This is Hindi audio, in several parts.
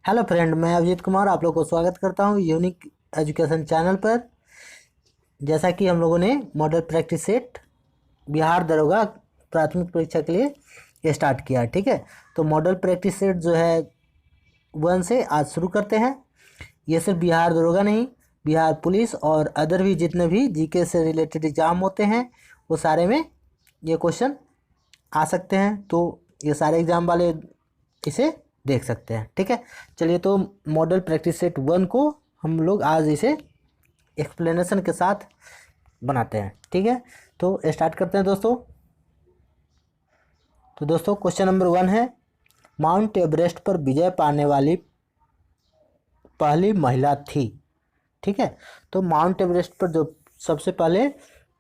हेलो फ्रेंड, मैं अभिजीत कुमार आप लोग को स्वागत करता हूं यूनिक एजुकेशन चैनल पर। जैसा कि हम लोगों ने मॉडल प्रैक्टिस सेट बिहार दरोगा प्राथमिक परीक्षा के लिए स्टार्ट किया, ठीक है। तो मॉडल प्रैक्टिस सेट जो है 1 से आज शुरू करते हैं। ये सिर्फ बिहार दरोगा नहीं, बिहार पुलिस और अदर भी जितने भी जीके से रिलेटेड एग्ज़ाम होते हैं वो सारे में ये क्वेश्चन आ सकते हैं। तो ये सारे एग्ज़ाम वाले इसे देख सकते हैं, ठीक है। चलिए, तो मॉडल प्रैक्टिस सेट 1 को हम लोग आज इसे एक्सप्लेनेशन के साथ बनाते हैं, ठीक है। तो स्टार्ट करते हैं दोस्तों। तो दोस्तों क्वेश्चन नंबर 1 है, माउंट एवरेस्ट पर विजय पाने वाली पहली महिला थी, ठीक है। तो माउंट एवरेस्ट पर जो सबसे पहले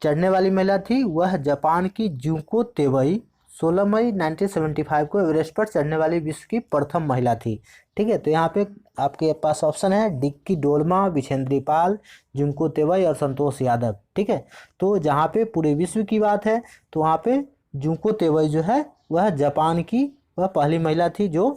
चढ़ने वाली महिला थी वह जापान की जुको तेवई 16 मई 1975 को एवरेस्ट पर चढ़ने वाली विश्व की प्रथम महिला थी, ठीक है। तो यहाँ पे आपके पास ऑप्शन है डिक्की डोलमा, विछेंद्री पाल, जुको तेवई और संतोष यादव, ठीक है। तो जहाँ पे पूरे विश्व की बात है तो वहाँ पे जुको तेवई जो है वह जापान की वह पहली महिला थी जो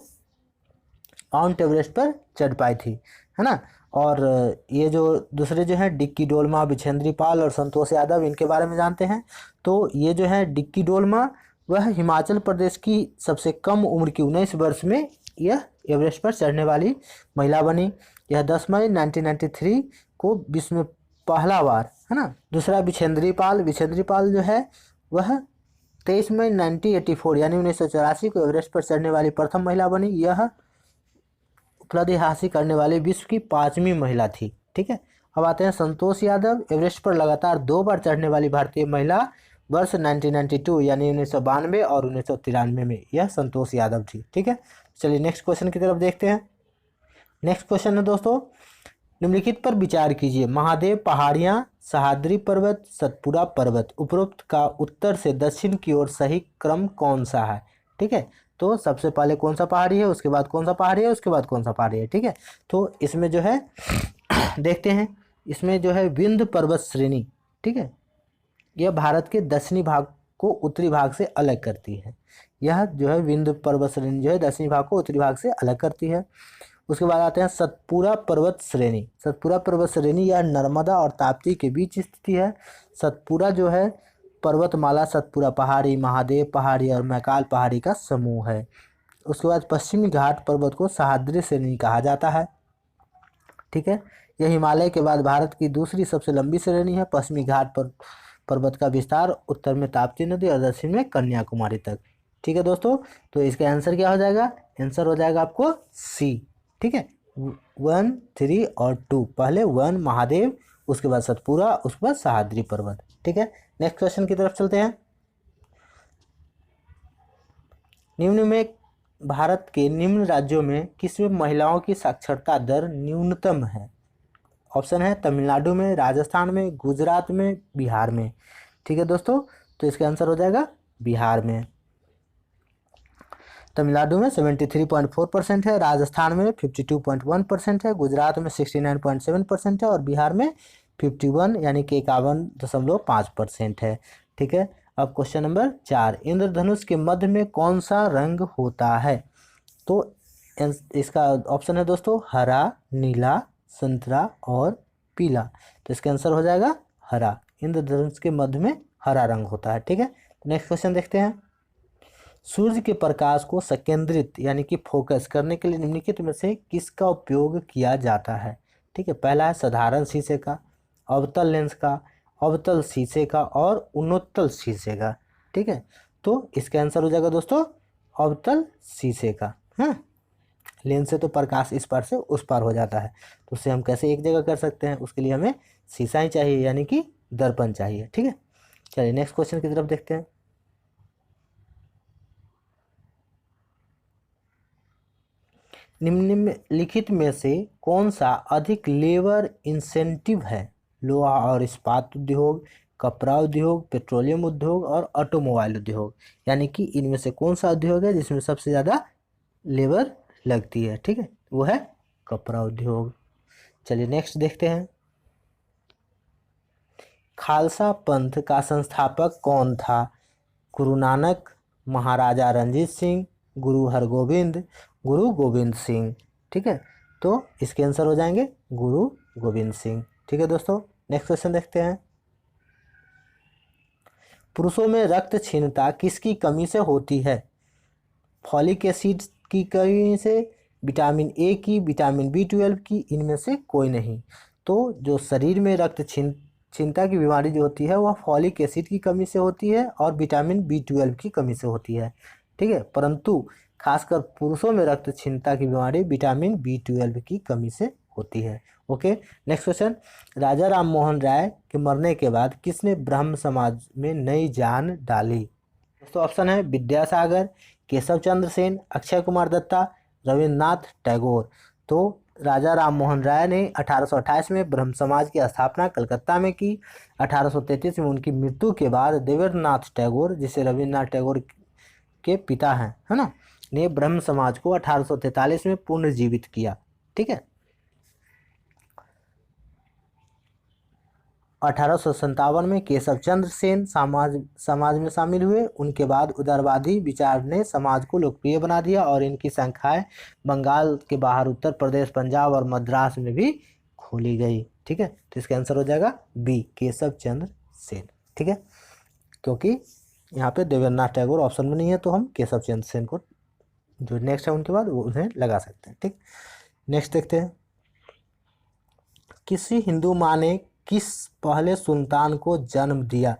माउंट एवरेस्ट पर चढ़ पाई थी, है ना। और ये जो दूसरे जो हैं डिक्की डोलमा, विछेंद्री पाल और संतोष यादव, इनके बारे में जानते हैं। तो ये जो है डिक्की डोलमा वह हिमाचल प्रदेश की सबसे कम उम्र की 19 वर्ष में यह एवरेस्ट पर चढ़ने वाली महिला बनी। यह 10 मई 1993 को विश्व में पहला बार, है ना। दूसरा विछेंद्री पाल जो है वह 23 मई 1984 यानी 1984 को एवरेस्ट पर चढ़ने वाली प्रथम महिला बनी। यह उपलब्धि हासिल करने वाली विश्व की 5वीं महिला थी, ठीक है। अब आते हैं संतोष यादव, एवरेस्ट पर लगातार 2 बार चढ़ने वाली भारतीय महिला, वर्ष 1992 यानी 1992 और 1993 में यह संतोष यादव थी, ठीक है। चलिए नेक्स्ट क्वेश्चन की तरफ देखते हैं। नेक्स्ट क्वेश्चन है दोस्तों, निम्नलिखित पर विचार कीजिए। महादेव पहाड़ियाँ, सह्याद्री पर्वत, सतपुड़ा पर्वत, उपरोक्त का उत्तर से दक्षिण की ओर सही क्रम कौन सा है, ठीक है। तो सबसे पहले कौन सा पहाड़ी है, उसके बाद कौन सा पहाड़ी है, उसके बाद कौन सा पहाड़ी है, ठीक है। तो इसमें जो है देखते हैं, इसमें जो है विंध्य पर्वत श्रेणी, ठीक है, यह भारत के दक्षिणी भाग को उत्तरी भाग से अलग करती है। यह जो है विंध्य पर्वत श्रेणी जो है दक्षिणी भाग को उत्तरी भाग से अलग करती है। उसके बाद आते हैं सतपुड़ा पर्वत श्रेणी। सतपुड़ा पर्वत श्रेणी यह नर्मदा और ताप्ती के बीच स्थित है। सतपुड़ा जो है पर्वतमाला सतपुड़ा पहाड़ी, महादेव पहाड़ी और मैकाल पहाड़ी का समूह है। उसके बाद पश्चिमी घाट पर्वत को सह्याद्री श्रेणी कहा जाता है, ठीक है। यह हिमालय के बाद भारत की दूसरी सबसे लंबी श्रेणी है। पश्चिमी घाट पर पर्वत का विस्तार उत्तर में ताप्ती नदी और दक्षिण में कन्याकुमारी तक, ठीक है दोस्तों। तो इसका आंसर क्या हो जाएगा, आंसर हो जाएगा आपको सी, ठीक है। 1, 3 और 2, पहले 1 महादेव, उसके बाद सतपुड़ा, उसके बाद सह्याद्री पर्वत, ठीक है। नेक्स्ट क्वेश्चन की तरफ चलते हैं। निम्न में भारत के निम्न राज्यों में किसमें महिलाओं की साक्षरता दर न्यूनतम है। ऑप्शन है तमिलनाडु में, राजस्थान में, गुजरात में, बिहार में, ठीक है दोस्तों। तो इसका आंसर हो जाएगा बिहार में। तमिलनाडु में 73.4% है, राजस्थान में 52.1% है, गुजरात में 69.7% है और बिहार में 51 यानी कि 51.5% है, ठीक है। अब क्वेश्चन नंबर 4, इंद्रधनुष के मध्य में कौन सा रंग होता है। तो इसका ऑप्शन है दोस्तों हरा, नीला, संतरा और पीला। तो इसका आंसर हो जाएगा हरा। इंद्रधनुष के मध्य में हरा रंग होता है, ठीक है। नेक्स्ट क्वेश्चन देखते हैं। सूर्य के प्रकाश को संकेंद्रित यानी कि फोकस करने के लिए निम्नलिखित में से किसका उपयोग किया जाता है, ठीक है। पहला है साधारण शीशे का, अवतल लेंस का, अवतल शीशे का और उन्नोत्तल शीशे का, ठीक है। तो इसका आंसर हो जाएगा दोस्तों अवतल शीशे का। हाँ, लेंस से तो प्रकाश इस पार से उस पार हो जाता है, तो उससे हम कैसे एक जगह कर सकते हैं, उसके लिए हमें शीशा ही चाहिए यानी कि दर्पण चाहिए, ठीक है। चलिए नेक्स्ट क्वेश्चन की तरफ देखते हैं। निम्नलिखित में से कौन सा अधिक लेबर इंसेंटिव है। लोहा और इस्पात उद्योग, कपड़ा उद्योग, पेट्रोलियम उद्योग और ऑटोमोबाइल उद्योग, यानी कि इनमें से कौन सा उद्योग है जिसमें सबसे ज़्यादा लेबर लगती है, ठीक है। वो है कपड़ा उद्योग। चलिए नेक्स्ट देखते हैं। खालसा पंथ का संस्थापक कौन था। गुरु नानक, महाराजा रंजीत सिंह, गुरु हरगोविंद, गुरु गोविंद सिंह, ठीक है, तो इसके आंसर हो जाएंगे गुरु गोविंद सिंह। ठीक है दोस्तों, नेक्स्ट क्वेश्चन देखते हैं। पुरुषों में रक्त क्षीणता किसकी कमी से होती है? फॉलिक एसिड की कमी से, विटामिन ए की, विटामिन बी 12 की, इनमें से कोई नहीं। तो जो शरीर में रक्त क्षीणता की बीमारी जो होती है वह फॉलिक एसिड की कमी से होती है और विटामिन बी 12 की कमी से होती है। ठीक है, परंतु खासकर पुरुषों में रक्त क्षीणता की बीमारी विटामिन बी 12 की कमी से होती है। Okay, next question. Raja Ram Mohan Roy के मरने के बाद किसने ब्रह्म समाज में नई जान डाली? तो ऑप्शन है विद्यासागर, केशव चंद्र सेन, अक्षय कुमार दत्ता, रविन्द्रनाथ टैगोर। तो राजा राम मोहन राय ने 1828 में ब्रह्म समाज की स्थापना कलकत्ता में की। 1833 में उनकी मृत्यु के बाद देवेंद्रनाथ टैगोर, जिसे रविन्द्रनाथ टैगोर के पिता हैं, है ना, ने ब्रह्म समाज को 1843 में पुनर्जीवित किया। ठीक है, 1857 में केशव चंद्र सेन समाज में शामिल हुए। उनके बाद उदारवादी विचार ने समाज को लोकप्रिय बना दिया और इनकी शाखाएं बंगाल के बाहर उत्तर प्रदेश, पंजाब और मद्रास में भी खोली गई। ठीक है, तो इसका आंसर हो जाएगा बी, केशव चंद्र सेन। ठीक है, क्योंकि यहाँ पे देवेंद्रनाथ टैगोर ऑप्शन में नहीं है, तो हम केशव चंद्र सेन को जो नेक्स्ट है उनके बाद वो उन्हें लगा सकते हैं। ठीक, नेक्स्ट देखते हैं। किसी हिंदू माँ ने किस पहले सुल्तान को जन्म दिया?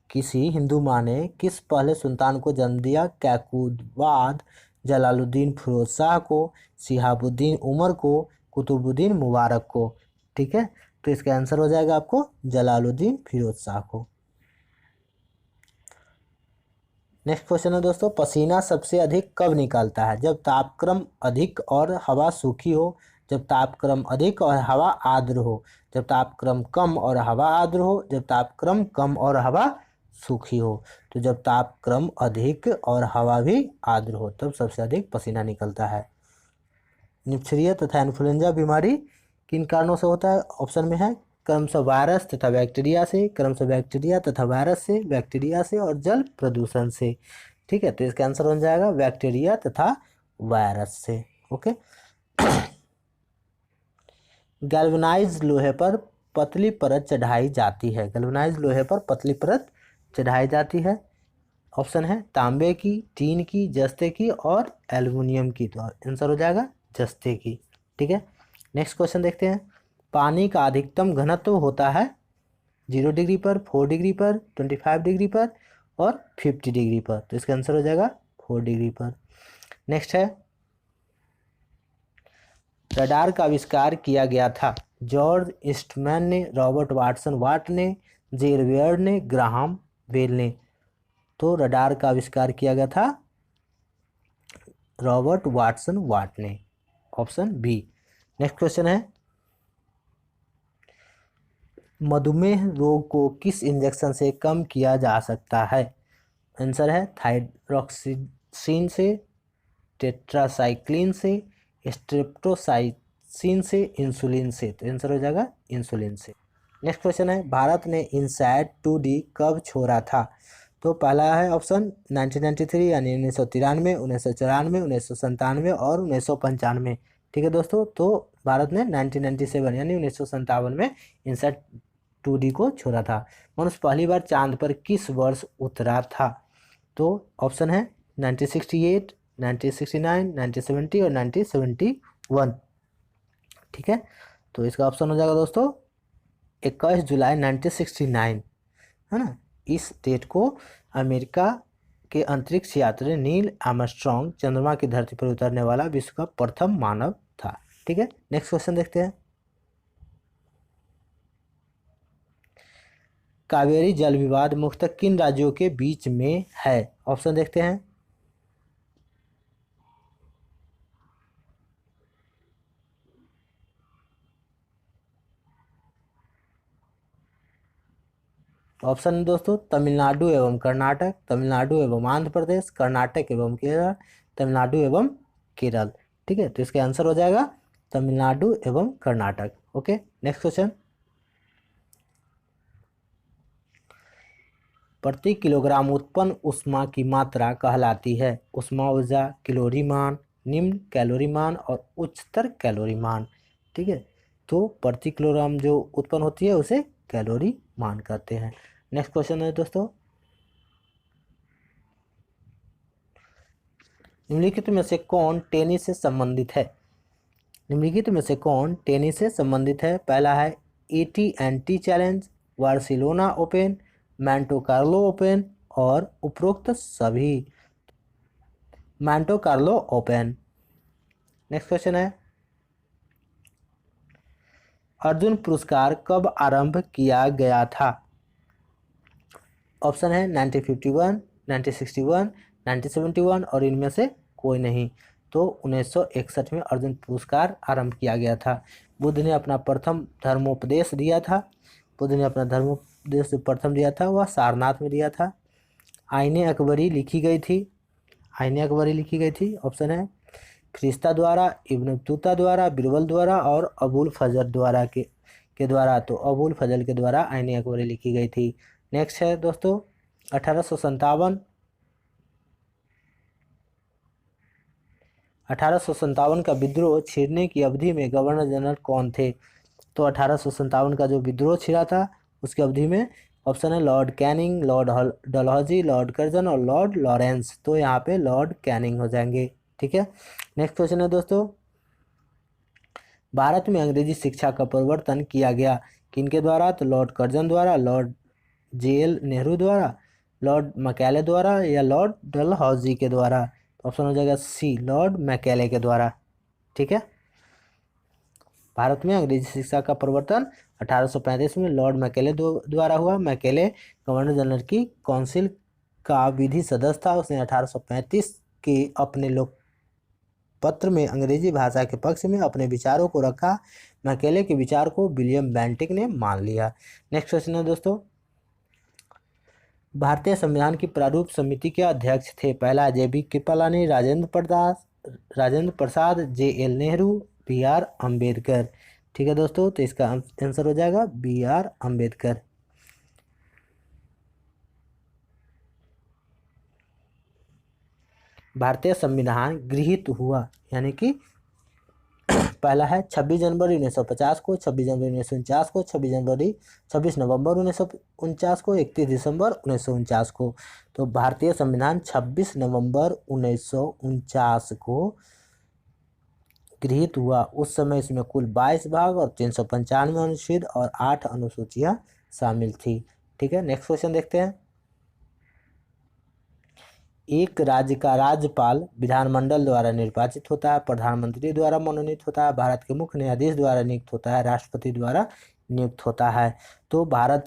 किसी हिंदू माँ ने किस पहले सुल्तान को जन्म दिया? कैकुबाद, जलालुद्दीन फिरोज शाह को, शिहाबुद्दीन उमर को, कुतुबुद्दीन मुबारक को। ठीक है, तो इसका आंसर हो जाएगा आपको जलालुद्दीन फिरोज शाह को। नेक्स्ट क्वेश्चन है दोस्तों, पसीना सबसे अधिक कब निकलता है? जब तापक्रम अधिक और हवा सूखी हो, जब तापक्रम अधिक और हवा आर्द्र हो, जब तापक्रम कम और हवा आर्द्र हो, जब तापक्रम कम और हवा सूखी हो। तो जब तापक्रम अधिक और हवा भी आर्द्र हो तब सबसे अधिक पसीना निकलता है। निपछरिया तथा इन्फ्लुएंजा बीमारी किन कारणों से होता है? ऑप्शन में है क्रमशः वायरस तथा बैक्टीरिया से, क्रमशः बैक्टीरिया तथा वायरस से, बैक्टीरिया से और जल प्रदूषण से। ठीक है, तो इसका आंसर हो जाएगा बैक्टीरिया तथा वायरस से। ओके, गैल्वेनाइज लोहे पर पतली परत चढ़ाई जाती है। गैल्वेनाइज लोहे पर पतली परत चढ़ाई जाती है। ऑप्शन है तांबे की, टीन की, जस्ते की और एल्युमिनियम की। तो आंसर हो जाएगा जस्ते की। ठीक है, नेक्स्ट क्वेश्चन देखते हैं। पानी का अधिकतम घनत्व होता है 0 डिग्री पर, 4 डिग्री पर, 25 डिग्री पर और 50 डिग्री पर। तो इसका आंसर हो जाएगा 4 डिग्री पर। नेक्स्ट है, रडार का आविष्कार किया गया था। जॉर्ज ईस्टमैन ने, रॉबर्ट वाटसन वाट ने, जेरवियर ने, ग्राहम बेल ने। तो रडार का आविष्कार किया गया था रॉबर्ट वाटसन वाट ने, ऑप्शन बी। नेक्स्ट क्वेश्चन है, मधुमेह रोग को किस इंजेक्शन से कम किया जा सकता है? आंसर है थाइरोक्सिन से, टेट्रासाइक्लिन से, स्ट्रेप्टोसाइसिन से, इंसुलिन से। तो आंसर हो जाएगा इंसुलिन से। नेक्स्ट क्वेश्चन है, भारत ने इनसैट 2D कब छोड़ा था? तो पहला है ऑप्शन 1993 यानी 1993, 1994, 1997 और 1995। ठीक है दोस्तों, तो भारत ने 1997 यानी 1957 में इनसैट 2D को छोड़ा था। मनुष्य पहली बार चांद पर किस वर्ष उतरा था? तो ऑप्शन है 1968, 1969, 1970 और 1971। ठीक है, तो इसका ऑप्शन हो जाएगा दोस्तों 21 जुलाई 1969, है ना। इस डेट को अमेरिका के अंतरिक्ष यात्री नील आर्मस्ट्रॉन्ग चंद्रमा की धरती पर उतरने वाला विश्व का प्रथम मानव था। ठीक है, नेक्स्ट क्वेश्चन देखते हैं। कावेरी जल विवाद मुख्यतः किन राज्यों के बीच में है? ऑप्शन देखते हैं। ऑप्शन दोस्तों तमिलनाडु एवं कर्नाटक, तमिलनाडु एवं आंध्र प्रदेश, कर्नाटक एवं केरल, तमिलनाडु एवं केरल। ठीक है, तो इसका आंसर हो जाएगा तमिलनाडु एवं कर्नाटक। Okay, next question. प्रति किलोग्राम उत्पन्न ऊष्मा की मात्रा कहलाती है? ऊष्मा ऊर्जा, कैलोरी मान, निम्न कैलोरी मान और उच्चतर कैलोरी मान। ठीक है, तो प्रति किलोग्राम जो उत्पन्न होती है उसे कैलोरी मान कहते हैं। नेक्स्ट क्वेश्चन है दोस्तों, निम्नलिखित में से कौन टेनिस से संबंधित है? निम्नलिखित में से कौन टेनिस से संबंधित है? पहला है AT&T challenge, Barcelona open, मैंटो Carlo open और उपरोक्त सभी। मैंटो कार्लो ओपन। नेक्स्ट क्वेश्चन है, अर्जुन पुरस्कार कब आरंभ किया गया था? ऑप्शन है 1951, 1961, 1971 और इनमें से कोई नहीं। तो 1961 में अर्जुन पुरस्कार आरंभ किया गया था। बुद्ध ने अपना प्रथम धर्मोपदेश दिया था। बुद्ध ने अपना धर्मोपदेश जो प्रथम दिया था वह सारनाथ में दिया था। आईने अकबरी लिखी गई थी। आईने अकबरी लिखी गई थी। ऑप्शन है फरिश्ता द्वारा, इब्न बतूता द्वारा, बिरबल द्वारा और अबुल फजल द्वारा के द्वारा। तो अबुल फजल के द्वारा आईने अकबरी लिखी गई थी। नेक्स्ट है दोस्तों 1857 का विद्रोह छिड़ने की अवधि में गवर्नर जनरल कौन थे? तो 1857 का जो विद्रोह छिड़ा था उसकी अवधि में ऑप्शन है Lord Canning, Lord Dalhousie, Lord Curzon और लॉर्ड लॉरेंस। तो यहाँ पे लॉर्ड कैनिंग हो जाएंगे। ठीक है, नेक्स्ट क्वेश्चन है दोस्तों, भारत में अंग्रेजी शिक्षा का प्रवर्तन किया गया किनके द्वारा? तो लॉर्ड कर्जन द्वारा, लॉर्ड JL नेहरू द्वारा, लॉर्ड मैकाले द्वारा या लॉर्ड डलहौजी के द्वारा। ऑप्शन हो जाएगा सी, लॉर्ड मैकाले के द्वारा। ठीक है, भारत में अंग्रेजी शिक्षा का प्रवर्तन 1835 में लॉर्ड मैकाले द्वारा हुआ। मैकाले गवर्नर जनरल की काउंसिल का विधि सदस्य था। उसने 1835 के अपने लोक पत्र में अंग्रेजी भाषा के पक्ष में अपने विचारों को रखा। मैकाले के विचार को विलियम बेंटिक ने मान लिया। नेक्स्ट क्वेश्चन है दोस्तों, भारतीय संविधान की प्रारूप समिति के अध्यक्ष थे? पहला JB Kripalani, Rajendra Prasad, JL Nehru, BR Ambedkar. ठीक है दोस्तों, तो इसका आंसर हो जाएगा BR अम्बेडकर। भारतीय संविधान गृहीत हुआ यानी कि पहला है 26 जनवरी 1950 को, 26 जनवरी 1949 को, 26 नवंबर 1949 को, 31 दिसंबर 1949 को। तो भारतीय संविधान 26 नवंबर 1949 को गृहीत हुआ। उस समय इसमें कुल 22 भाग और 395 अनुच्छेद और 8 अनुसूचियां शामिल थी। ठीक है, नेक्स्ट क्वेश्चन देखते हैं, एक राज्य का राज्यपाल विधानमंडल द्वारा निर्वाचित होता है, प्रधानमंत्री द्वारा मनोनीत होता है, भारत के मुख्य न्यायाधीश द्वारा नियुक्त होता है, राष्ट्रपति द्वारा नियुक्त होता है। तो भारत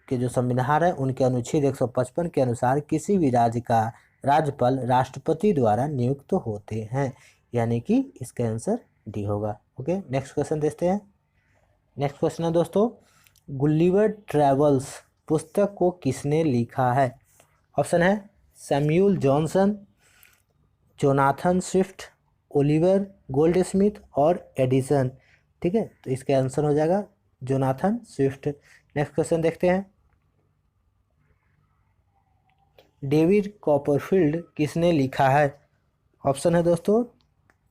के जो संविधान है उनके अनुच्छेद 155 के अनुसार किसी भी राज्य का राज्यपाल राष्ट्रपति द्वारा नियुक्त होते हैं, यानी कि इसका आंसर डी होगा। ओके, नेक्स्ट क्वेश्चन देखते हैं। नेक्स्ट क्वेश्चन है दोस्तों, गुलिवर ट्रैवल्स पुस्तक को किसने लिखा है? ऑप्शन है Samuel Johnson, Jonathan Swift, Oliver Goldsmith और एडिसन। ठीक है, तो इसका आंसर हो जाएगा जोनाथन स्विफ्ट। नेक्स्ट क्वेश्चन देखते हैं, डेविड कॉपरफील्ड किसने लिखा है? ऑप्शन है दोस्तों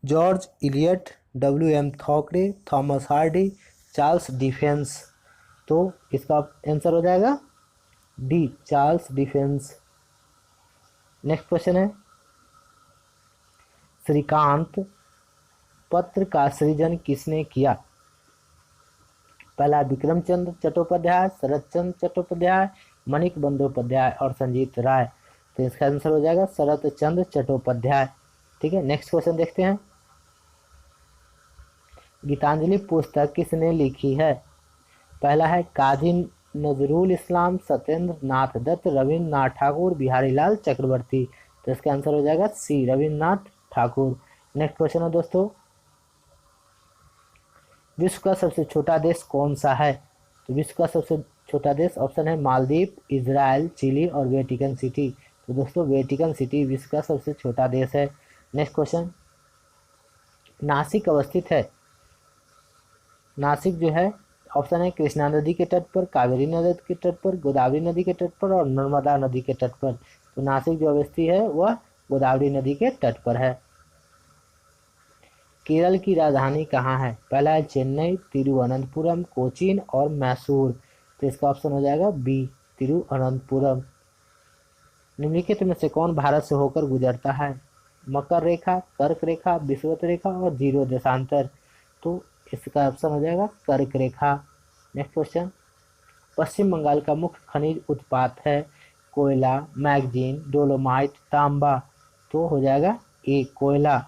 George Eliot, WM Thackeray, Thomas Hardy, Charles Dickens. तो इसका आंसर हो जाएगा D, Charles Dickens. Next question है, श्रीकांत पत्र का सृजन किसने किया? पहला विक्रमचंद्र चट्टोपाध्याय, शरद चंद्र चट्टोपाध्याय, माणिक बंदोपाध्याय और संजीत राय। तो इसका आंसर हो जाएगा शरद चंद्र चट्टोपाध्याय। ठीक है, नेक्स्ट क्वेश्चन देखते हैं, गीतांजलि पुस्तक किसने लिखी है? पहला है काजी नजरुल इस्लाम, सत्येंद्र नाथ दत्त, रविन्द्र नाथ ठाकुर, बिहारी लाल चक्रवर्ती। तो इसका आंसर हो जाएगा सी, रविन्द्र नाथ ठाकुर। नेक्स्ट क्वेश्चन है दोस्तों, विश्व का सबसे छोटा देश कौन सा है? तो विश्व का सबसे छोटा देश ऑप्शन है मालदीव, इजराइल, चिली और वेटिकन सिटी। तो दोस्तों वेटिकन सिटी विश्व का सबसे छोटा देश है। नेक्स्ट क्वेश्चन, नासिक अवस्थित है? नासिक जो है ऑप्शन है कृष्णा नदी के तट पर, कावेरी नदी के तट पर, गोदावरी नदी के तट पर और नर्मदा नदी के तट पर। तो नासिक जो अवस्थित है वह गोदावरी नदी के तट पर है। केरल की राजधानी कहाँ है? पहला है चेन्नई, तिरुवनंतपुरम, कोचीन और मैसूर। तो इसका ऑप्शन हो जाएगा बी, तिरुवनंतपुरम। निम्नलिखित में से कौन भारत से होकर गुजरता है? मकर रेखा, कर्क रेखा, विषुवत रेखा और जीरो देशांतर। तो इसका ऑप्शन हो जाएगा कर्क रेखा। नेक्स्ट क्वेश्चन, पश्चिम बंगाल का मुख्य खनिज उत्पाद है? कोयला, मैग्नीज, डोलोमाइट, तांबा। तो हो जाएगा ए, कोयला।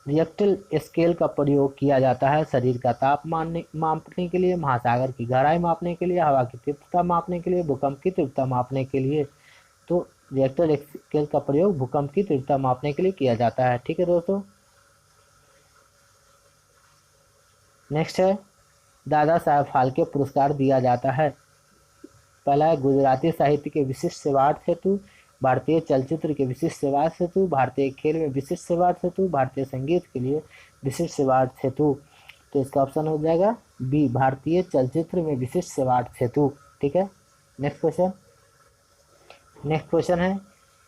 रिएक्टर स्केल का प्रयोग किया जाता है शरीर का तापमान मापने के लिए, महासागर की गहराई मापने के लिए, हवा की तीव्रता मापने के लिए, भूकंप की तीव्रता मापने के लिए। तो रिएक्टर स्केल का प्रयोग भूकंप की तीव्रता मापने के लिए किया जाता है। ठीक है दोस्तों। नेक्स्ट है, दादा साहब फाल्के पुरस्कार दिया जाता है? पहला है गुजराती साहित्य के विशिष्ट सेवार्थ हेतु, भारतीय चलचित्र के विशिष्ट सेवार्थ हेतु, भारतीय खेल में विशिष्ट सेवार्थ हेतु, भारतीय संगीत के लिए विशिष्ट सेवार्थ हेतु। तो इसका ऑप्शन हो जाएगा बी, भारतीय चलचित्र में विशिष्ट सेवार्थ हेतु। ठीक है। नेक्स्ट क्वेश्चन है,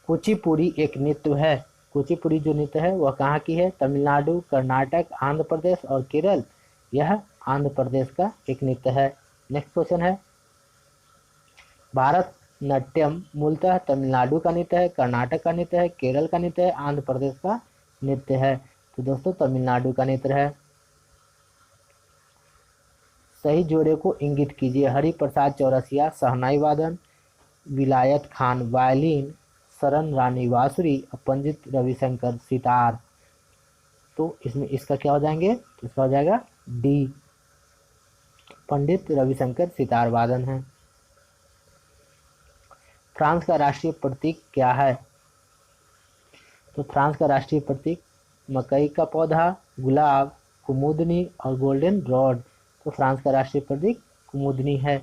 कुचिपुड़ी एक नृत्य है। कुचिपुड़ी जो नृत्य है वह कहाँ की है? तमिलनाडु, कर्नाटक, आंध्र प्रदेश और केरल। यह आंध्र प्रदेश का एक नृत्य है। नेक्स्ट क्वेश्चन है, भारत नाट्यम मूलतः तमिलनाडु का नृत्य है, कर्नाटक का नृत्य है, केरल का नृत्य है, आंध्र प्रदेश का नृत्य है। तो दोस्तों तमिलनाडु का नृत्य है। सही जोड़े को इंगित कीजिए। हरि प्रसाद चौरसिया शहनाई वादन, विलायत खान वायलिन, शरण रानी बांसुरी, पंडित रविशंकर सितार। तो इसमें इसका क्या हो जाएंगे? इसका हो जाएगा डी, पंडित रविशंकर सितार वादन है। फ्रांस का राष्ट्रीय प्रतीक क्या है? तो फ्रांस का राष्ट्रीय प्रतीक मकई का पौधा, गुलाब, कुमुदनी और गोल्डन रॉड। तो फ्रांस का राष्ट्रीय प्रतीक कुमुदनी है।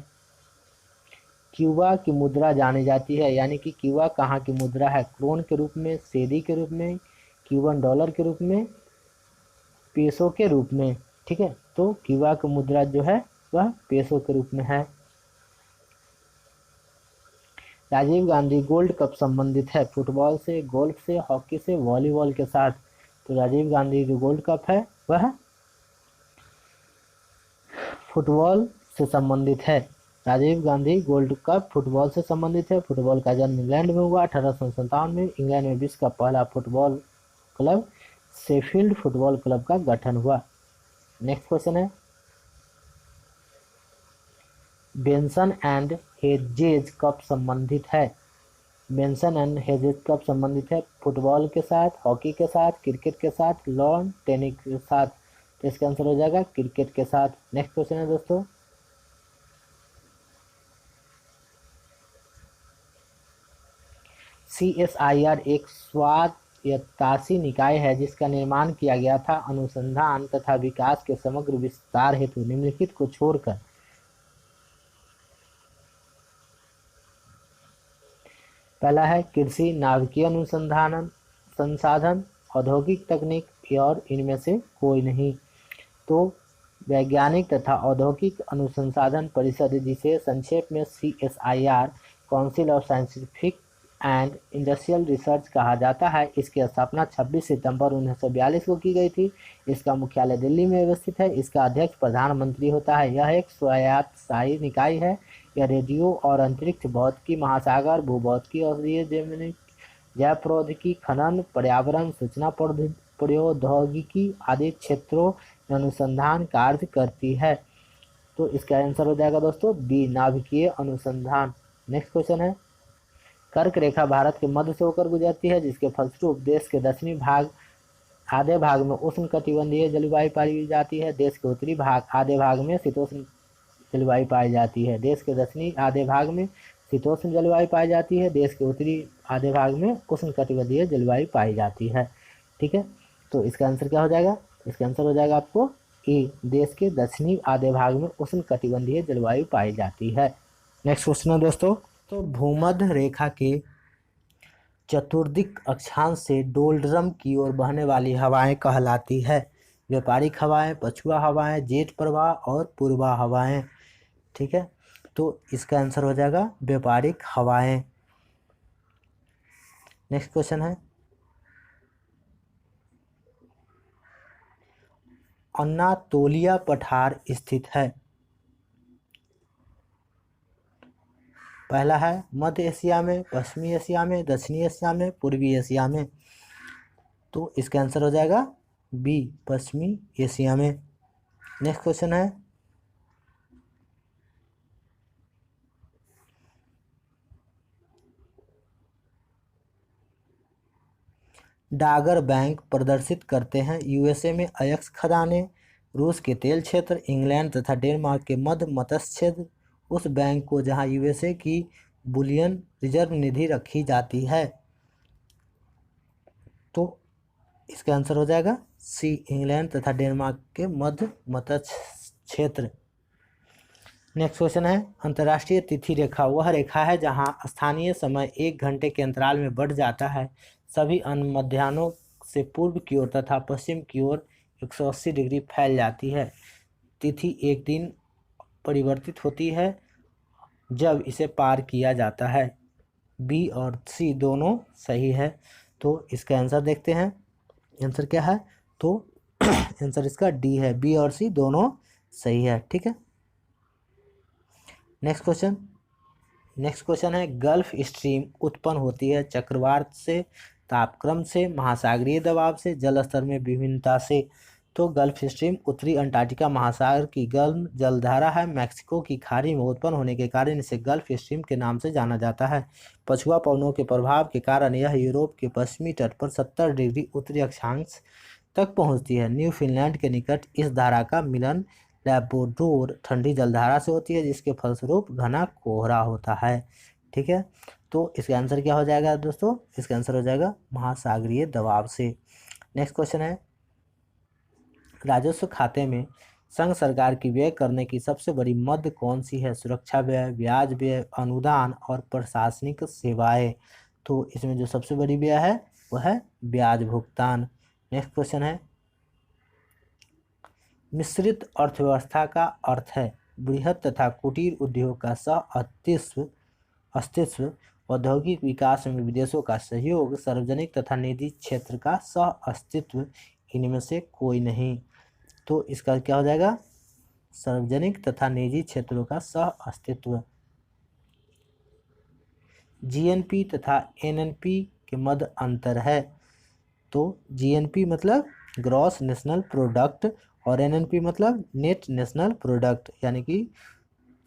क्यूबा की मुद्रा जानी जाती है, यानी कि क्यूबा कहाँ की मुद्रा है? क्रोन के रूप में, सेडी के रूप में, क्यूबन डॉलर के रूप में, पेसो के रूप में। ठीक है। तो क्यूबा की मुद्रा जो है वह पेसो के रूप में है। राजीव गांधी गोल्ड कप संबंधित है? फुटबॉल से, गोल्फ से, हॉकी से, वॉलीबॉल के साथ। तो राजीव गांधी जो गोल्ड कप है वह फुटबॉल से संबंधित है। Rajiv Gandhi gold cup football से संबंधित है। फुटबॉल का जन्म इंग्लैंड में हुआ 1857 में। इंग्लैंड में विश्व का पहला football club Sheffield football club का गठन हुआ। नेक्स्ट क्वेश्चन है, बेंसन एंड हेजेज कब संबंधित है? बेंसन एंड हेजेज कब संबंधित है? फुटबॉल के साथ, हॉकी के साथ, क्रिकेट के साथ, लॉन टेनिस के साथ। तो इसका आंसर हो जाएगा क्रिकेट के साथ। नेक्स्ट क्वेश्चन है दोस्तों, CSIR एक स्वायत्तशासी निकाय है जिसका निर्माण किया गया था अनुसंधान तथा विकास के समग्र विस्तार हेतु निम्नलिखित को छोड़कर। पहला है कृषि, नाभिकीय अनुसंधान संसाधन, औद्योगिक तकनीक और इनमें से कोई नहीं। तो वैज्ञानिक तथा औद्योगिक अनुसंधान परिषद, जिसे संक्षेप में CSIR council of scientific and industrial research कहा जाता है, इसकी स्थापना 26 सितंबर 1942 को की गई थी। इसका मुख्यालय दिल्ली में व्यवस्थित है। इसका अध्यक्ष प्रधानमंत्री होता है। यह एक स्वायत्तशासी निकाय है। यह रेडियो और अंतरिक्ष भौतिकी, महासागर भूभौतिकी, औषधीय जैव प्रौद्योगिकी, खनन, पर्यावरण, सूचना प्रौद्योगिकी आदि क्षेत्रों में अनुसंधान कार्य करती है। तो इसका आंसर हो जाएगा दोस्तों बी, नाभिकीय अनुसंधान। नेक्स्ट क्वेश्चन है, कर्क रेखा भारत के मध्य से होकर गुजरती है, जिसके फलस्वरूप देश के दक्षिणी भाग आधे भाग में उष्ण कटिबंधीय जलवायु पाई जाती है। देश के उत्तरी भाग आधे भाग में शीतोष्ण जलवायु पाई जाती है। देश के दक्षिणी आधे भाग में शीतोष्ण जलवायु पाई जाती है। देश के उत्तरी आधे भाग में उष्ण कटिबंधीय जलवायु पाई जाती है। ठीक है। तो इसका आंसर क्या हो जाएगा? इसका आंसर हो जाएगा आपको ए, देश के दक्षिणी आधे भाग में उष्ण कटिबंधीय जलवायु पाई जाती है। नेक्स्ट क्वेश्चन है दोस्तों, तो भूमध्य रेखा के चतुर्दिक अक्षांश से डोलड्रम की ओर बहने वाली हवाएं कहलाती है? व्यापारिक हवाएं, पछुआ हवाएं, जेट प्रवाह और पूर्वा हवाएं। ठीक है। तो इसका आंसर हो जाएगा व्यापारिक हवाएं। नेक्स्ट क्वेश्चन है, अनातोलिया पठार स्थित है? पहला है मध्य एशिया में, पश्चिमी एशिया में, दक्षिणी एशिया में, पूर्वी एशिया में। तो इसका आंसर हो जाएगा बी, पश्चिमी एशिया में। नेक्स्ट क्वेश्चन है, डागर बैंक प्रदर्शित करते हैं यूएसए में अयस्क खदानें, रूस के तेल क्षेत्र, इंग्लैंड तथा डेनमार्क के मध्य मत्स्य क्षेत्र। उस बैंक को जहां यूएसए की बुलियन रिजर्व निधि रखी जाती है। तो इसका आंसर हो जाएगा सी, इंग्लैंड तथा डेनमार्क के मध्य मत्स्य क्षेत्र। नेक्स्ट क्वेश्चन है, अंतर्राष्ट्रीय तिथि रेखा वह रेखा है जहां स्थानीय समय 1 घंटे के अंतराल में बढ़ जाता है। सभी अन्य मध्याह्नों से पूर्व की ओर तथा पश्चिम की ओर 180 डिग्री फैल जाती है। तिथि एक दिन परिवर्तित होती है जब इसे पार किया जाता है। बी और सी दोनों सही है। तो इसका आंसर देखते हैं, आंसर क्या है? तो आंसर इसका डी है, बी और सी दोनों सही है। ठीक है, नेक्स्ट क्वेश्चन है, गल्फ स्ट्रीम उत्पन्न होती है चक्रवात से, तापक्रम से, महासागरीय दबाव से, जल स्तर में विभिन्नता से। तो गल्फ स्ट्रीम उत्तरी अंटार्कटिका महासागर की गर्म जलधारा है। मैक्सिको की खाड़ी में उत्पन्न होने के कारण इसे गल्फ स्ट्रीम के नाम से जाना जाता है। पछुआ पवनों के प्रभाव के कारण यह यूरोप के पश्चिमी तट पर 70 डिग्री उत्तरी अक्षांश तक पहुंचती है। न्यूफीलैंड के निकट इस धारा का मिलन लैब्राडोर ठंडी जलधारा से होती है, जिसके फलस्वरूप घना कोहरा होता है। ठीक है, तो इसका आंसर क्या हो जाएगा दोस्तों? इसका आंसर हो जाएगा महासागरीय दबाव से। नेक्स्ट क्वेश्चन है, राजस्व खाते में संघ सरकार की व्यय करने की सबसे बड़ी मद कौन सी है? सुरक्षा व्यय, ब्याज व्यय, अनुदान और प्रशासनिक सेवाएं। तो इसमें जो सबसे बड़ी व्यय है वह है ब्याज भुगतान। नेक्स्ट क्वेश्चन है, मिश्रित अर्थव्यवस्था का अर्थ है बृहत तथा कुटीर उद्योग का अस्तित्व, औद्योगिक विकास में विदेशों का सहयोग, सार्वजनिक तथा निजी क्षेत्र का सह अस्तित्व, इनमें से कोई नहीं। तो इसका क्या हो जाएगा? सार्वजनिक तथा निजी क्षेत्रों का सह अस्तित्व। जीएनपी तथा एनएनपी के मध्य अंतर है। तो जीएनपी मतलब ग्रॉस नेशनल प्रोडक्ट और एनएनपी मतलब नेट नेशनल प्रोडक्ट, यानी कि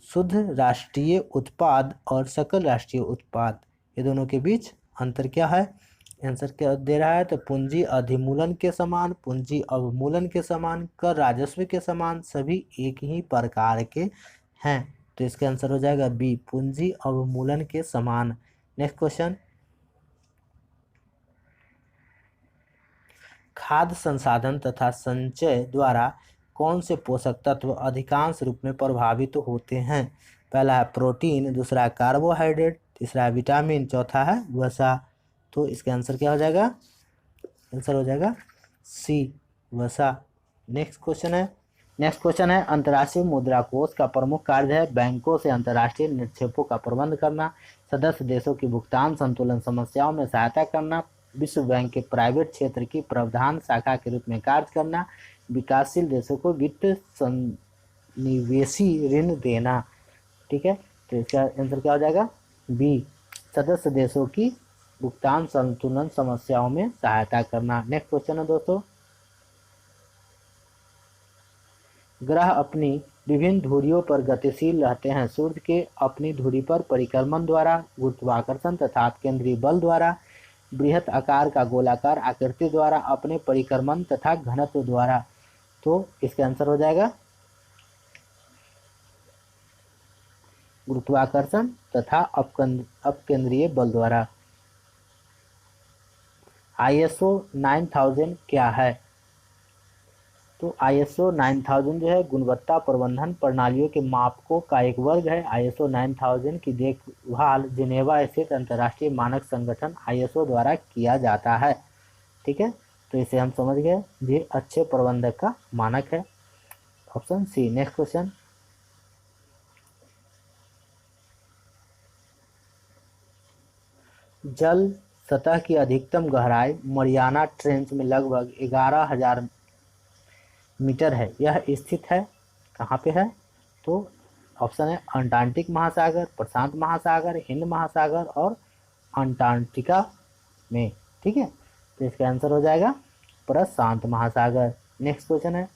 शुद्ध राष्ट्रीय उत्पाद और सकल राष्ट्रीय उत्पाद, ये दोनों के बीच अंतर क्या है? आंसर क्या दे रहा है? तो पूंजी अधिमूलन के समान, पूंजी अवमूलन के समान, कर राजस्व के समान, सभी एक ही प्रकार के हैं। तो इसका आंसर हो जाएगा बी, पूंजी अवमूलन के समान। नेक्स्ट क्वेश्चन, खाद्य संसाधन तथा संचय द्वारा कौन से पोषक तत्व अधिकांश रूप में प्रभावित होते हैं? पहला है प्रोटीन, दूसरा है कार्बोहाइड्रेट, तीसरा है विटामिन, चौथा है वसा। तो इसका आंसर क्या हो जाएगा? आंसर हो जाएगा सी, वसा। नेक्स्ट क्वेश्चन है, अंतर्राष्ट्रीय मुद्रा कोष का प्रमुख कार्य है बैंकों से अंतर्राष्ट्रीय निक्षेपों का प्रबंध करना, सदस्य देशों की भुगतान संतुलन समस्याओं में सहायता करना, विश्व बैंक के प्राइवेट क्षेत्र की प्रबंधन शाखा के रूप में कार्य करना, विकासशील देशों को वित्त निवेशी ऋण देना। ठीक है, तो इसका आंसर क्या हो जाएगा? बी, सदस्य देशों की भुगतान संतुलन समस्याओं में सहायता करना। नेक्स्ट क्वेश्चन है दोस्तों, ग्रह अपनी विभिन्न धुरियों पर गतिशील रहते हैं। सूर्य के अपनी धुरी पर परिक्रमण द्वारा, गुरुत्वाकर्षण तथा अपकेंद्रीय बल द्वारा, बृहत आकार का गोलाकार आकृति द्वारा, अपने परिक्रमण तथा घनत्व द्वारा। तो इसका आंसर हो जाएगा गुरुत्वाकर्षण तथा अपकेंद्रीय बल द्वारा। ISO 9000 क्या है? तो ISO 9000 जो है गुणवत्ता प्रबंधन प्रणालियों के मापकों का एक वर्ग है। ISO 9000 की देखभाल जिनेवा स्थित अंतर्राष्ट्रीय मानक संगठन ISO द्वारा किया जाता है। ठीक है, तो इसे हम समझ गए, ये अच्छे प्रबंधक का मानक है। Option C. नेक्स्ट क्वेश्चन, जल सतह की अधिकतम गहराई मरियाना ट्रेंच में लगभग 11,000 मीटर है। यह स्थित है कहाँ पे है? तो ऑप्शन है अंटार्कटिक महासागर, प्रशांत महासागर, हिंद महासागर और अंटार्कटिका में। ठीक है, तो इसका आंसर हो जाएगा प्रशांत महासागर। नेक्स्ट क्वेश्चन है,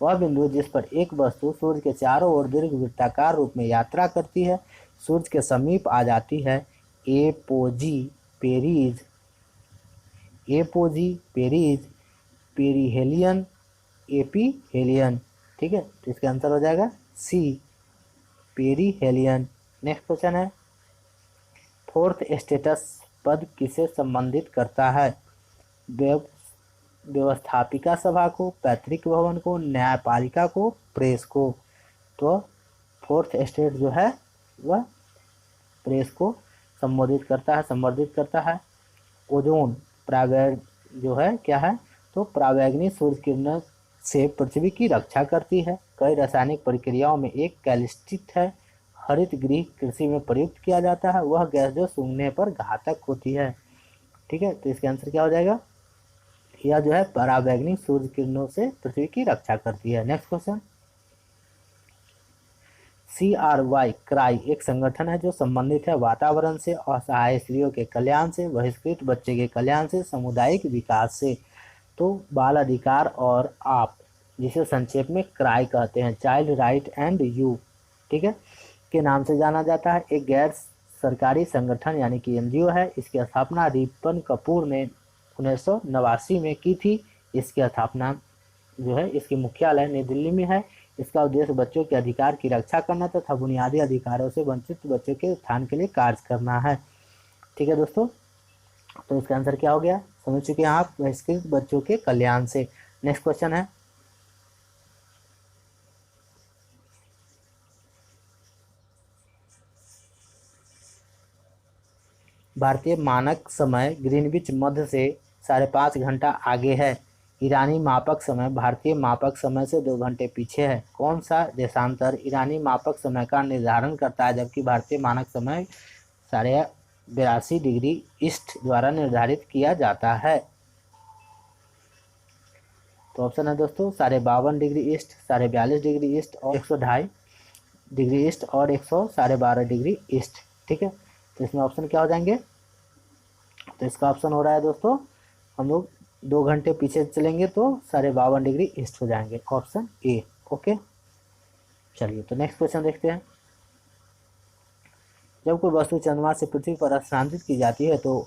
वह बिंदु जिस पर एक वस्तु सूर्य के चारों ओर दीर्घ वृत्ताकार रूप में यात्रा करती है, सूर्य के समीप आ जाती है, एपोजी पेरीज, एपोजी पेरीज, पेरीहेलियन, एपीहेलियन। ठीक है, तो इसका आंसर हो जाएगा सी, पेरीहेलियन। नेक्स्ट क्वेश्चन है, फोर्थ स्टेटस पद किसे संबंधित करता है? व्यवस्थापिका सभा को, पैतृक भवन को, न्यायपालिका को, प्रेस को। तो फोर्थ स्टेट जो है वह प्रेस को संबोधित करता है, संवर्धित करता है। ओजोन जो है क्या है? तो परावैंगनी सूर्य किरणों से पृथ्वी की रक्षा करती है। कई रासायनिक प्रक्रियाओं में एक कैलिस्टिक है। हरित गृह कृषि में प्रयुक्त किया जाता है। वह गैस जो सूंघने पर घातक होती है। ठीक है, तो इसका आंसर क्या हो जाएगा? यह जो है परावैंगनी सूर्य किरणों से पृथ्वी की रक्षा करती है। नेक्स्ट क्वेश्चन, CRY क्राई एक संगठन है जो संबंधित है वातावरण से, असहाय स्त्रियों के कल्याण से, बहिष्कृत बच्चे के कल्याण से, सामुदायिक विकास से। तो बाल अधिकार और आप, जिसे संक्षेप में क्राई कहते हैं, चाइल्ड राइट एंड यू, ठीक है, के नाम से जाना जाता है। एक गैर सरकारी संगठन यानी कि NGO है। इसकी स्थापना रिपन कपूर ने 1989 में की थी। इसकी स्थापना जो है, इसकी मुख्यालय नई दिल्ली में है। इसका उद्देश्य बच्चों के अधिकार की रक्षा करना तथा बुनियादी अधिकारों से वंचित बच्चों के उत्थान के लिए कार्य करना है। ठीक है दोस्तों, तो इसका आंसर क्या हो गया? समझ चुके हैं आप, बहिष्कृत बच्चों के कल्याण से। नेक्स्ट क्वेश्चन है, भारतीय मानक समय ग्रीनविच मध्य से 5.5 घंटा आगे है। ईरानी मापक समय भारतीय मापक समय से 2 घंटे पीछे है। कौन सा देशांतर ईरानी मापक समय का निर्धारण करता है, जबकि भारतीय मानक समय 82.5 डिग्री ईस्ट द्वारा निर्धारित किया जाता है? तो ऑप्शन है दोस्तों 52.5 डिग्री ईस्ट, 42.5 डिग्री ईस्ट और 102.5 डिग्री ईस्ट और 112.5 डिग्री ईस्ट। ठीक है, तो इसमें ऑप्शन क्या हो जाएंगे? तो इसका ऑप्शन हो रहा है दोस्तों, हम लोग 2 घंटे पीछे चलेंगे तो 52.5 डिग्री ईस्ट हो जाएंगे, ऑप्शन ए। ओके, चलिए तो नेक्स्ट क्वेश्चन देखते हैं। जब कोई वस्तु चंद्रमा से पृथ्वी पर स्थानांतरित की जाती है तो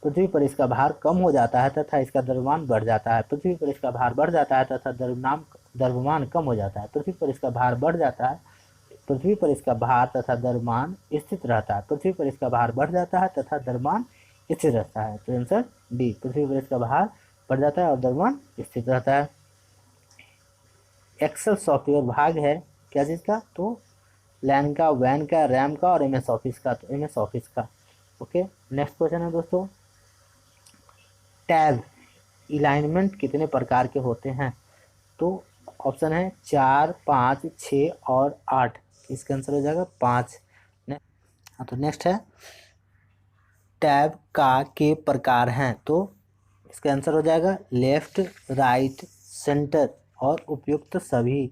पृथ्वी पर इसका भार कम हो जाता है तथा इसका द्रव्यमान बढ़ जाता है। पृथ्वी पर इसका भार बढ़ जाता है तथा द्रव्यमान कम हो जाता है। पृथ्वी पर इसका भार बढ़ जाता है, पृथ्वी पर इसका भार तथा द्रव्यमान स्थित रहता है। पृथ्वी पर इसका भार बढ़ जाता है तथा द्रव्यमान स्थिर रहता है। तो आंसर डी, पृथ्वी पर इसका भार बढ़ जाता है और द्रव्यमान स्थित रहता है। एक्सेल सॉफ्टवेयर भाग है क्या चीज़ का? तो लैन का, वैन का, रैम का और MS ऑफिस का। तो MS ऑफिस का। ओके, नेक्स्ट क्वेश्चन है दोस्तों, टैब अलाइनमेंट कितने प्रकार के होते हैं? तो ऑप्शन है 4, 5, 6 और 8। इसका आंसर हो जाएगा 5। हाँ, तो नेक्स्ट है, टैब का के प्रकार हैं। तो इसका आंसर हो जाएगा लेफ्ट, राइट, सेंटर और उपयुक्त सभी।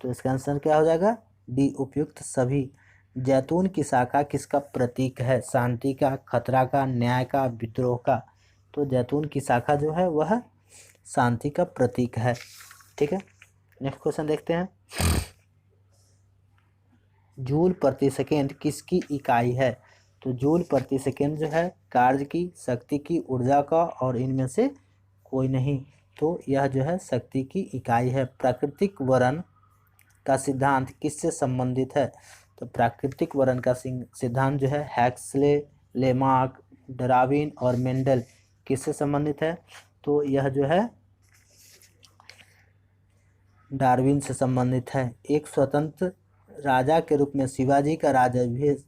तो इसका आंसर क्या हो जाएगा? डी, उपयुक्त सभी। जैतून की शाखा किसका प्रतीक है? शांति का, खतरा का, न्याय का, विद्रोह का। तो जैतून की शाखा जो है वह शांति का प्रतीक है। ठीक है, नेक्स्ट क्वेश्चन देखते हैं। जूल प्रति सेकेंड किसकी इकाई है? तो जूल प्रति सेकेंड जो है कार्य की, शक्ति की, ऊर्जा का और इनमें से कोई नहीं। तो यह जो है शक्ति की इकाई है। प्राकृतिक वर्ण का सिद्धांत किससे संबंधित है? तो प्राकृतिक वर्ण का सिद्धांत जो है हैक्सले, लेमार्क, डार्विन और मेंडल किससे संबंधित है? तो यह जो है डार्विन से संबंधित है। एक स्वतंत्र राजा के रूप में शिवाजी का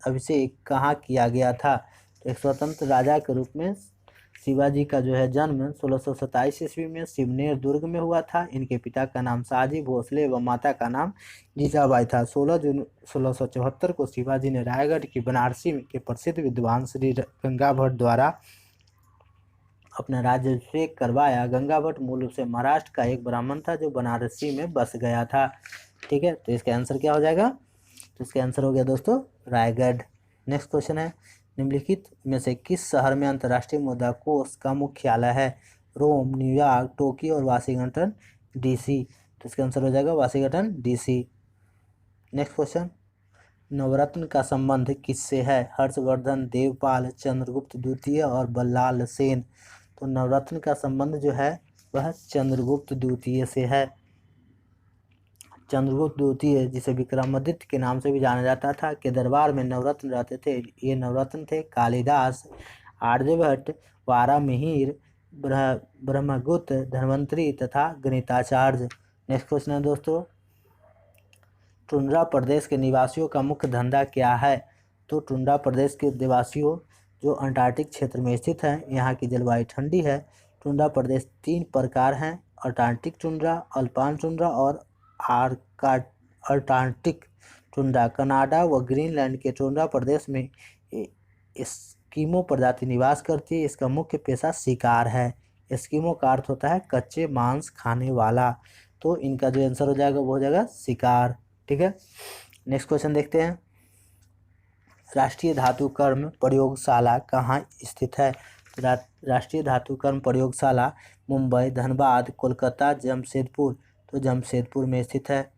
अभिषेक कहाँ किया गया था? तो एक स्वतंत्र राजा के रूप में शिवाजी का जो है जन्म 1627 ईस्वी में शिवनेर दुर्ग में हुआ था। इनके पिता का नाम शाहजी भोसले व माता का नाम जीजाबाई था। 16 जून 1674 को शिवाजी ने रायगढ़ की बनारसी के प्रसिद्ध विद्वान श्री गंगा भट्ट द्वारा अपना राज्याभिषेक करवाया। गंगाभट्ट मूल रूप से महाराष्ट्र का एक ब्राह्मण था जो बनारसी में बस गया था। ठीक है, तो इसका आंसर क्या हो जाएगा? तो इसका आंसर हो गया दोस्तों रायगढ़। नेक्स्ट क्वेश्चन है, निम्नलिखित में से किस शहर में अंतर्राष्ट्रीय मुद्रा कोष का मुख्यालय है? रोम, न्यूयॉर्क, टोक्यो और वाशिंगटन डीसी। तो इसका आंसर हो जाएगा वाशिंगटन डीसी। नेक्स्ट क्वेश्चन, नवरत्न का संबंध किससे है? हर्षवर्धन, देवपाल, चंद्रगुप्त द्वितीय और बल्लाल सेन। तो नवरत्न का संबंध जो है वह चंद्रगुप्त द्वितीय से है। चंद्रगुप्त द्वितीय, जिसे विक्रमादित्य के नाम से भी जाना जाता था, के दरबार में नवरत्न रहते थे। ये नवरत्न थे कालिदास, आर्यभट्ट, वारामिहिर, ब्रह्मगुप्त, धन्वंतरी तथा गणिताचार्य। नेक्स्ट क्वेश्चन है दोस्तों, टुंड्रा प्रदेश के निवासियों का मुख्य धंधा क्या है? तो टुंड्रा प्रदेश के निवासियों जो अंटार्कटिक क्षेत्र में स्थित हैं, यहाँ की जलवायु ठंडी है। टुंड्रा प्रदेश 3 प्रकार हैं, अंटार्कटिक टुंड्रा, अल्पाइन टुंड्रा और अंटार्कटिक टुंड्रा। कनाडा व ग्रीनलैंड के टुंड्रा प्रदेश में एस्किमो प्रजाति निवास करती है। इसका मुख्य पेशा शिकार है। एस्किमो का अर्थ होता है कच्चे मांस खाने वाला। तो इनका जो आंसर हो जाएगा वो हो जाएगा शिकार। ठीक है, नेक्स्ट क्वेश्चन देखते हैं, राष्ट्रीय धातु कर्म प्रयोगशाला कहाँ स्थित है? राष्ट्रीय धातु कर्म प्रयोगशाला मुंबई, धनबाद, कोलकाता, जमशेदपुर। तो जमशेदपुर में स्थित है।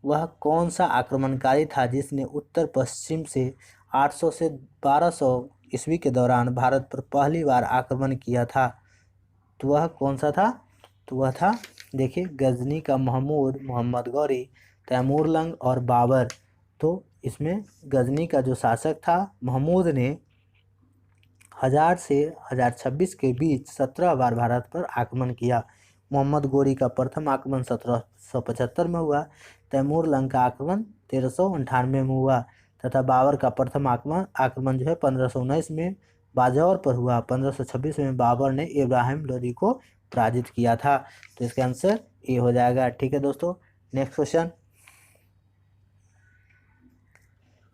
वह कौन सा आक्रमणकारी था जिसने उत्तर पश्चिम से 800 से 1200 ईस्वी के दौरान भारत पर पहली बार आक्रमण किया था? तो वह कौन सा था? तो वह था, देखिए, गजनी का महमूद, मोहम्मद गौरी, तैमूरलंग और बाबर। तो इसमें गजनी का जो शासक था महमूद ने 1000 से 1026 के बीच 17 बार भारत पर आक्रमण किया। मोहम्मद गौरी का प्रथम आक्रमण 1775 में हुआ, तैमूरलंग का आक्रमण 1398 में हुआ तथा बाबर का प्रथम आक्रमण जो है 1519 में बाजौर पर हुआ। 1526 में बाबर ने इब्राहिम लोदी को पराजित किया था। तो इसका आंसर ए हो जाएगा। ठीक है दोस्तों, नेक्स्ट क्वेश्चन,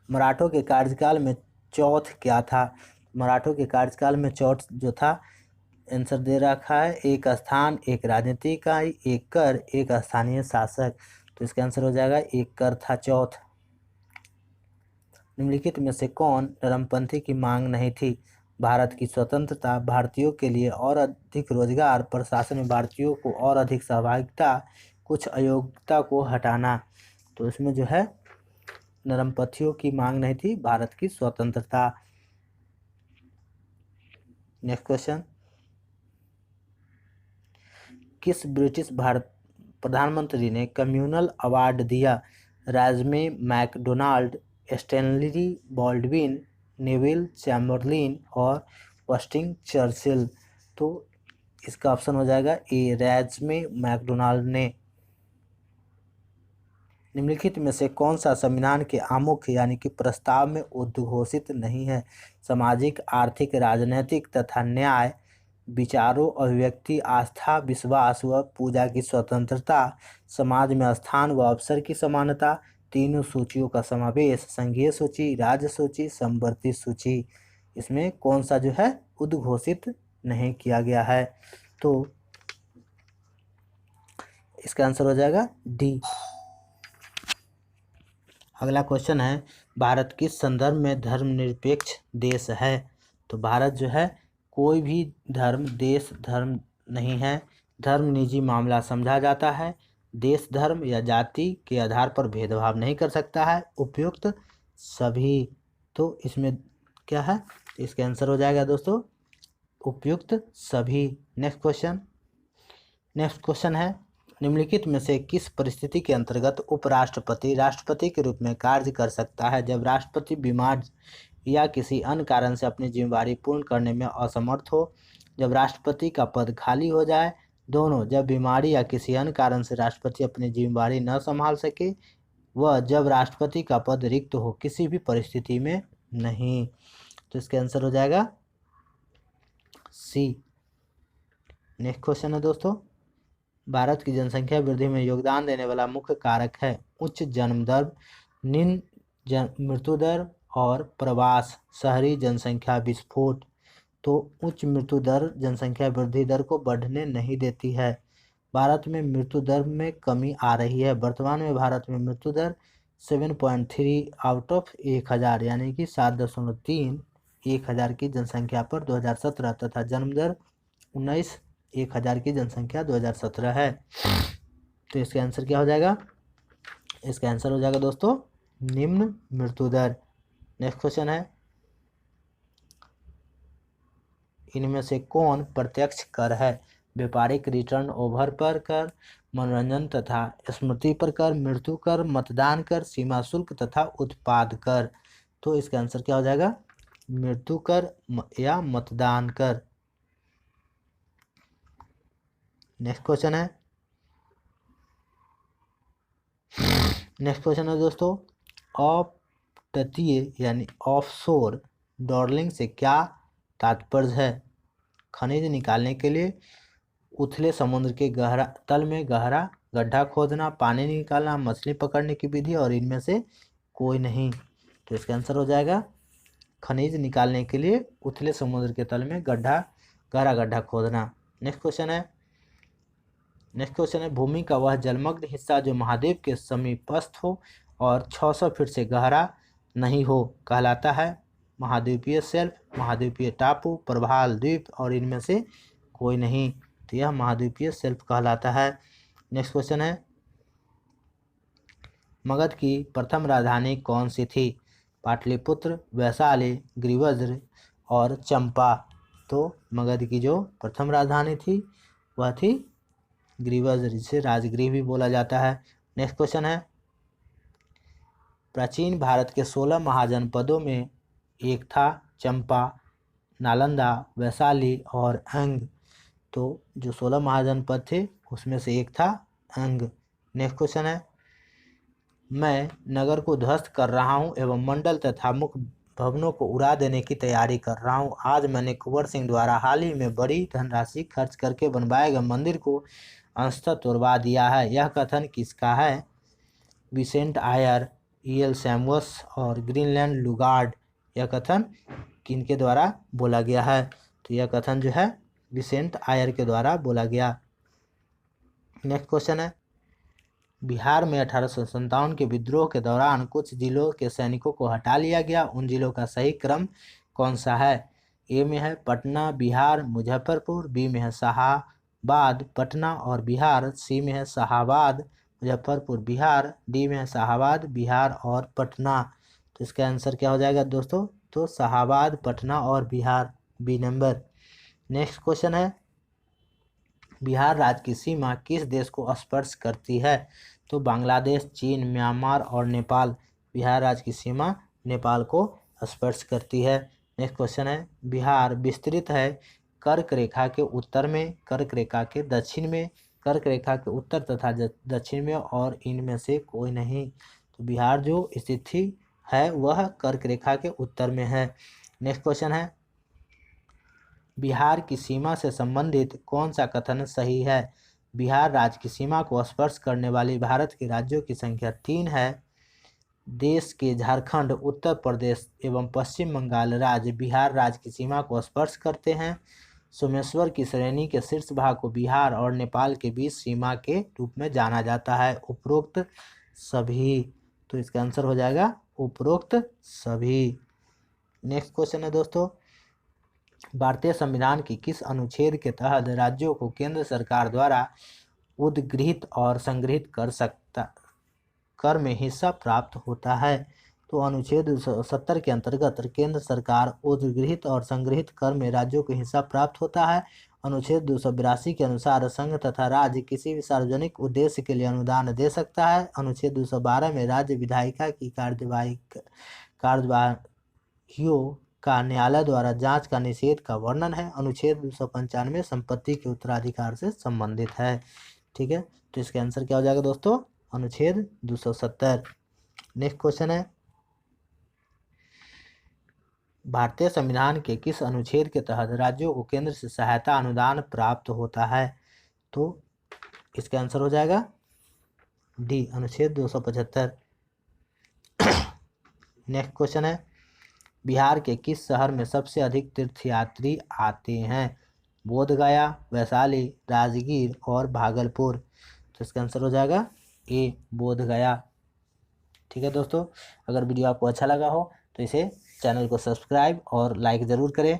मराठों के कार्यकाल में चौथ क्या था? मराठों के कार्यकाल में चौथ जो था, आंसर दे रखा है, एक स्थान, एक राजनीतिक इकाई, एक कर, एक स्थानीय शासक। तो इसका आंसर हो जाएगा एक कर था चौथ। निम्नलिखित में से कौन नरमपंथी की मांग नहीं थी? भारत की स्वतंत्रता, भारतीयों के लिए और अधिक रोजगार, प्रशासन में भारतीयों को और अधिक सहभागिता, कुछ अयोग्यता को हटाना। तो इसमें जो है नरमपंथियों की मांग नहीं थी, भारत की स्वतंत्रता। नेक्स्ट क्वेश्चन, किस ब्रिटिश भारत प्रधानमंत्री ने कम्युनल अवार्ड दिया? राजमे MacDonald, Stanley Baldwin, Neville Chamberlain और वस्टिंग चर्चिल। तो इसका ऑप्शन हो जाएगा ए, राजमे मैकडोनाल्ड ने। निम्नलिखित में से कौन सा संविधान के आमुख यानी कि प्रस्ताव में उद्घोषित नहीं है? सामाजिक, आर्थिक, राजनैतिक तथा न्याय, विचारों, अभिव्यक्ति, आस्था, विश्वास व पूजा की स्वतंत्रता, समाज में स्थान व अवसर की समानता, तीनों सूचियों का समावेश, संघीय सूची, राज्य सूची, समवर्ती सूची। इसमें कौन सा जो है उद्घोषित नहीं किया गया है? तो इसका आंसर हो जाएगा डी। अगला क्वेश्चन है, भारत किस संदर्भ में धर्मनिरपेक्ष देश है? तो भारत जो है कोई भी धर्म, देश धर्म नहीं है। धर्म निजी मामला समझा जाता है। देश, धर्म या जाति के आधार पर भेदभाव नहीं कर सकता है। उपयुक्त सभी। तो इसमें क्या है? इसका आंसर हो जाएगा दोस्तों उपयुक्त सभी। नेक्स्ट क्वेश्चन है, निम्नलिखित में से किस परिस्थिति के अंतर्गत उपराष्ट्रपति राष्ट्रपति के रूप में कार्य कर सकता है? जब राष्ट्रपति बीमार या किसी अन्य कारण से अपनी जिम्मेदारी पूर्ण करने में असमर्थ हो, जब राष्ट्रपति का पद खाली हो जाए, दोनों, जब बीमारी या किसी अन्य कारण से राष्ट्रपति अपनी जिम्मेदारी न संभाल सके, व जब राष्ट्रपति का पद रिक्त हो, किसी भी परिस्थिति में नहीं। तो इसका आंसर हो जाएगा सी। नेक्स्ट क्वेश्चन है दोस्तों, भारत की जनसंख्या वृद्धि में योगदान देने वाला मुख्य कारक है उच्च जन्म दर, निम्न मृत्यु दर और प्रवास, शहरी जनसंख्या विस्फोट। तो उच्च मृत्यु दर जनसंख्या वृद्धि दर को बढ़ने नहीं देती है। भारत में मृत्यु दर में कमी आ रही है। वर्तमान में भारत में मृत्यु दर 7.3 आउट ऑफ 1000 यानी कि 7.3 1000 की जनसंख्या पर 2017 तथा जन्म दर 19 1000 की जनसंख्या 2017 है। तो इसका आंसर क्या हो जाएगा? इसका आंसर हो जाएगा दोस्तों निम्न मृत्यु दर। नेक्स्ट क्वेश्चन है, इनमें से कौन प्रत्यक्ष कर है? व्यापारिक रिटर्न ओवर पर कर, मनोरंजन तथा स्मृति पर कर, मृत्यु कर, मतदान कर, सीमा शुल्क तथा उत्पाद कर। तो इसका आंसर क्या हो जाएगा? मृत्यु कर या मतदान कर। नेक्स्ट क्वेश्चन है, दोस्तों, अपतटीय यानी ऑफशोर ड्रिलिंग से क्या तात्पर्य है? खनिज निकालने के लिए उथले समुद्र के तल में गहरा गड्ढा खोदना, पानी निकालना, मछली पकड़ने की विधि और इनमें से कोई नहीं। तो इसका आंसर हो जाएगा खनिज निकालने के लिए उथले समुद्र के तल में गहरा गड्ढा खोदना। नेक्स्ट क्वेश्चन है, भूमि का वह जलमग्न हिस्सा जो महाद्वीप के समीपस्थ हो और 600 फीट से गहरा नहीं हो कहलाता है? महाद्वीपीय शेल्फ, महाद्वीपीय टापू, प्रवाल द्वीप और इनमें से कोई नहीं। तो यह महाद्वीपीय शेल्फ कहलाता है। नेक्स्ट क्वेश्चन है, मगध की प्रथम राजधानी कौन सी थी? पाटलिपुत्र, वैशाली, गिरिवज्र और चंपा। तो मगध की जो प्रथम राजधानी थी वह थी गिरिवज्र, जिसे राजगृह भी बोला जाता है। नेक्स्ट क्वेश्चन है, प्राचीन भारत के 16 महाजनपदों में एक था चंपा, नालंदा, वैशाली और अंग। तो जो 16 महाजनपद थे उसमें से एक था अंग। नेक्स्ट क्वेश्चन है, मैं नगर को ध्वस्त कर रहा हूं एवं मंडल तथा मुख्य भवनों को उड़ा देने की तैयारी कर रहा हूं। आज मैंने कुंवर सिंह द्वारा हाल ही में बड़ी धनराशि खर्च करके बनवाए गए मंदिर को अंशतः तोड़वा दिया है। यह कथन किसका है? विसेंट आयर, E.L. सैमुअल्स और ग्रीनलैंड लुगार्ड। यह कथन किनके द्वारा बोला गया है? तो यह कथन जो है विसेंट आयर के द्वारा बोला गया। नेक्स्ट क्वेश्चन है, बिहार में 1857 के विद्रोह के दौरान कुछ जिलों के सैनिकों को हटा लिया गया। उन जिलों का सही क्रम कौन सा है? ए में है पटना, बिहार, मुजफ्फरपुर, बी में है शाहाबाद, पटना और बिहार, सी में है शाहाबाद, मुजफ्फरपुर, बिहार, डी में है शाहाबाद, बिहार और पटना। तो इसका आंसर क्या हो जाएगा दोस्तों? तो शाहाबाद, पटना और Bihar, B number. Next question है, बिहार राज्य की सीमा किस देश को स्पर्श करती है? तो बांग्लादेश, चीन, म्यांमार और नेपाल। बिहार राज्य की सीमा नेपाल को स्पर्श करती है। नेक्स्ट क्वेश्चन है, बिहार विस्तृत है कर्क रेखा के उत्तर में, कर्क रेखा के दक्षिण में, कर्क रेखा के उत्तर तथा दक्षिण में और इनमें से कोई नहीं। तो बिहार जो स्थिति है वह कर्क रेखा के उत्तर में है। नेक्स्ट क्वेश्चन है, बिहार की सीमा से संबंधित कौन सा कथन सही है? बिहार राज्य की सीमा को स्पर्श करने वाली भारत के राज्यों की संख्या 3 है। देश के झारखंड, उत्तर प्रदेश एवं पश्चिम बंगाल राज्य बिहार राज्य की सीमा को स्पर्श करते हैं। सोमेश्वर की श्रेणी के शीर्ष भाग को बिहार और नेपाल के बीच सीमा के रूप में जाना जाता है। उपरोक्त सभी। तो इसका आंसर हो जाएगा उपरोक्त सभी। नेक्स्ट क्वेश्चन है दोस्तों, भारतीय संविधान के किस अनुच्छेद के तहत राज्यों को केंद्र सरकार द्वारा उद्गृहित और संग्रहित कर में हिस्सा प्राप्त होता है? तो अनुच्छेद 270 के अंतर्गत केंद्र सरकार उद्गृहित और संग्रहित कर में राज्यों को हिस्सा प्राप्त होता है। अनुच्छेद 282 के अनुसार संघ तथा राज्य किसी भी सार्वजनिक उद्देश्य के लिए अनुदान दे सकता है। अनुच्छेद 212 में राज्य विधायिका की कार्यवाहियों का न्यायालय द्वारा जांच का निषेध का वर्णन है। अनुच्छेद 295 संपत्ति के उत्तराधिकार से संबंधित है। ठीक है, तो इसका आंसर क्या हो जाएगा दोस्तों? अनुच्छेद 270। नेक्स्ट क्वेश्चन है, भारतीय संविधान के किस अनुच्छेद के तहत राज्यों को केंद्र से सहायता अनुदान प्राप्त होता है? तो इसका आंसर हो जाएगा डी, अनुच्छेद 275। नेक्स्ट क्वेश्चन है, बिहार के किस शहर में सबसे अधिक तीर्थयात्री आते हैं? बोध गया, वैशाली, राजगीर और भागलपुर। तो इसका आंसर हो जाएगा ए, बोध गया। ठीक है दोस्तों, अगर वीडियो आपको अच्छा लगा हो तो इसे चैनल को सब्सक्राइब और लाइक ज़रूर करें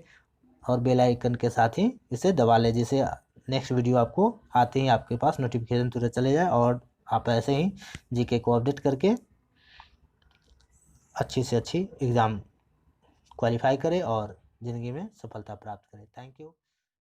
और बेल आइकन के साथ ही इसे दबा लें, जिससे नेक्स्ट वीडियो आपको आते ही आपके पास नोटिफिकेशन तुरंत चले जाए और आप ऐसे ही जीके को अपडेट करके अच्छी से अच्छी एग्ज़ाम क्वालिफाई करें और ज़िंदगी में सफलता प्राप्त करें। Thank you.